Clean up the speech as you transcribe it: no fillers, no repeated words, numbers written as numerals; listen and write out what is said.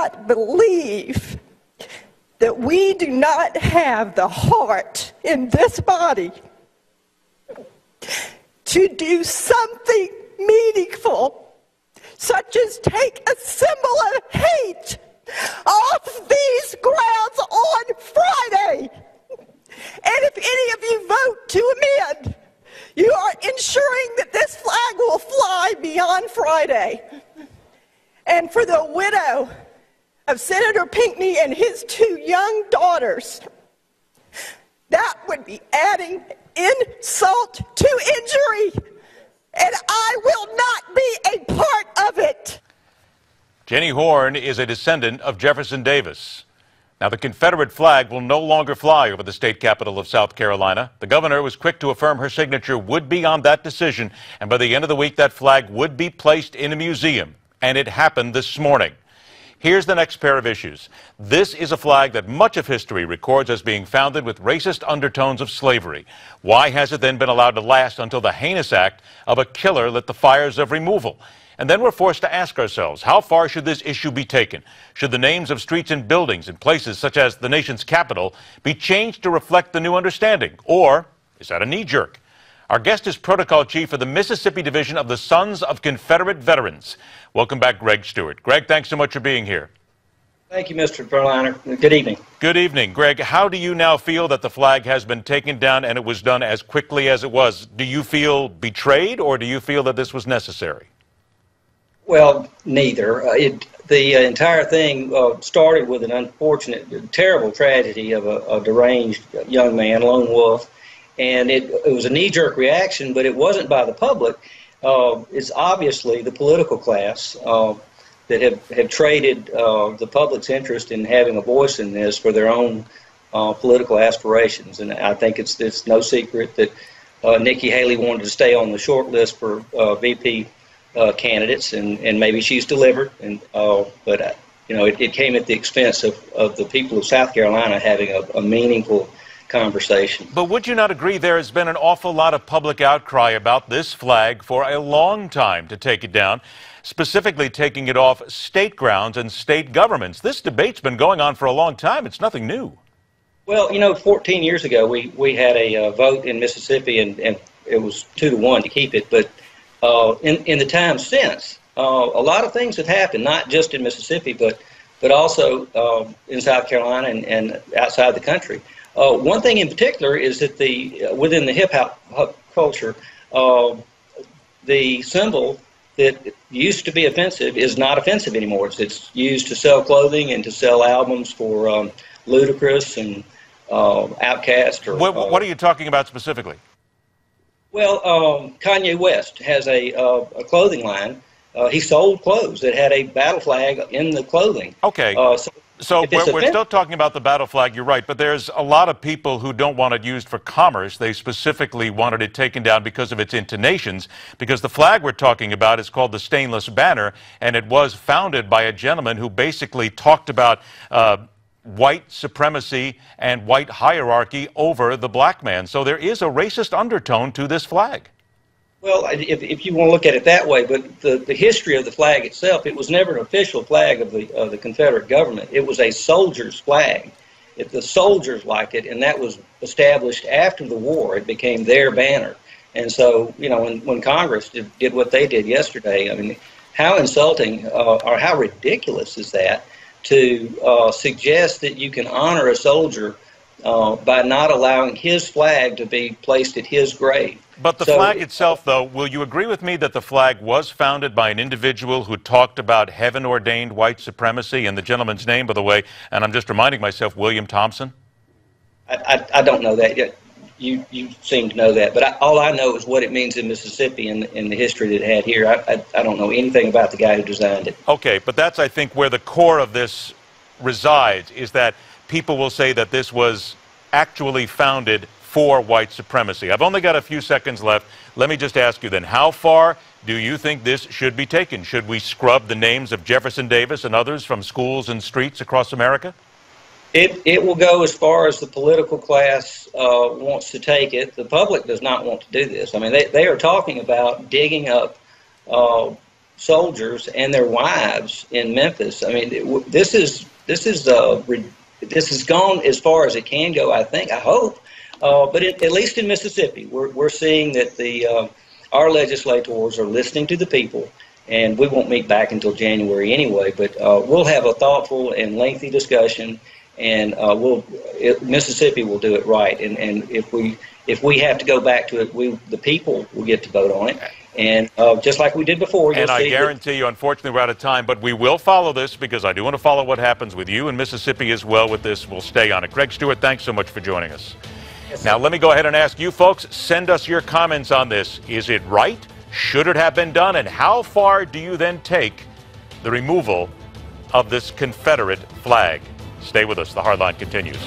not believe that we do not have the heart in this body to do something meaningful, such as take a symbol of hate off these grounds on Friday. And if any of you vote to amend, you are ensuring that this flag will fly beyond Friday. And for the widow of Senator Pinckney and his 2 young daughters, that would be adding insult to injury, and I will not be a part of it. Jenny Horn is a descendant of Jefferson Davis. Now, the Confederate flag will no longer fly over the state capital of South Carolina. The governor was quick to affirm her signature would be on that decision, and by the end of the week, that flag would be placed in a museum. And it happened this morning. Here's the next pair of issues. This is a flag that much of history records as being founded with racist undertones of slavery. Why has it then been allowed to last until the heinous act of a killer lit the fires of removal? And then we're forced to ask ourselves, how far should this issue be taken? Should the names of streets and buildings in places such as the nation's capital be changed to reflect the new understanding? Or is that a knee-jerk? Our guest is Protocol Chief for the Mississippi Division of the Sons of Confederate Veterans. Welcome back, Greg Stewart. Greg, thanks so much for being here. Thank you, Mr. Verliner. Good evening. Good evening. Greg, how do you now feel that the flag has been taken down and it was done as quickly as it was? Do you feel betrayed, or do you feel that this was necessary? Well, neither. The entire thing started with an unfortunate, terrible tragedy of a deranged young man, lone wolf, and it was a knee-jerk reaction, but it wasn't by the public. It's obviously the political class that have traded the public's interest in having a voice in this for their own political aspirations. And I think it's no secret that Nikki Haley wanted to stay on the short list for VP candidates, and maybe she's delivered. But you know, it came at the expense of the people of South Carolina having a meaningful conversation. But would you not agree there has been an awful lot of public outcry about this flag for a long time to take it down, specifically taking it off state grounds and state governments? This debate's been going on for a long time. It's nothing new. Well, you know, 14 years ago, we had a vote in Mississippi, and it was 2-1 to keep it. But in the time since, a lot of things have happened, not just in Mississippi, but also in South Carolina and outside the country. One thing in particular is that within the hip-hop culture, the symbol that used to be offensive is not offensive anymore. It's used to sell clothing and to sell albums for Ludacris and Outkast. What are you talking about specifically? Well, Kanye West has a clothing line. He sold clothes that had a battle flag in the clothing. Okay. So we're still talking about the battle flag, you're right, but there's a lot of people who don't want it used for commerce. They specifically wanted it taken down because of its intonations, because the flag we're talking about is called the Stainless Banner, and it was founded by a gentleman who basically talked about white supremacy and white hierarchy over the black man. So there is a racist undertone to this flag. Well, if you want to look at it that way, but the history of the flag itself, it was never an official flag of the Confederate government. It was a soldier's flag. If the soldiers liked it, and that was established after the war, it became their banner. And so, you know, when Congress did what they did yesterday, I mean, how insulting or how ridiculous is that to suggest that you can honor a soldier by not allowing his flag to be placed at his grave. But the flag itself, though, will you agree with me that the flag was founded by an individual who talked about heaven-ordained white supremacy, and the gentleman's name, by the way, and I'm just reminding myself, William Thompson? I don't know that yet. You seem to know that, but all I know is what it means in Mississippi and the history that it had here. I don't know anything about the guy who designed it. Okay, but that's, I think, where the core of this resides, is that people will say that this was actually founded for white supremacy. I've only got a few seconds left. Let me just ask you then, how far do you think this should be taken? Should we scrub the names of Jefferson Davis and others from schools and streets across America? It will go as far as the political class wants to take it. The public does not want to do this. I mean, they are talking about digging up soldiers and their wives in Memphis. I mean, this has gone as far as it can go. I hope. But at least in Mississippi, we're seeing that our legislators are listening to the people, and we won't meet back until January anyway. But we'll have a thoughtful and lengthy discussion, and Mississippi will do it right. And if we have to go back to it, the people will get to vote on it. And just like we did before. And I guarantee you, unfortunately, we're out of time, but we will follow this because I do want to follow what happens with you in Mississippi as well with this. We'll stay on it. Greg Stewart, thanks so much for joining us. Yes, now, let me go ahead and ask you folks, send us your comments on this. Is it right? Should it have been done? And how far do you then take the removal of this Confederate flag? Stay with us. The Hardline continues.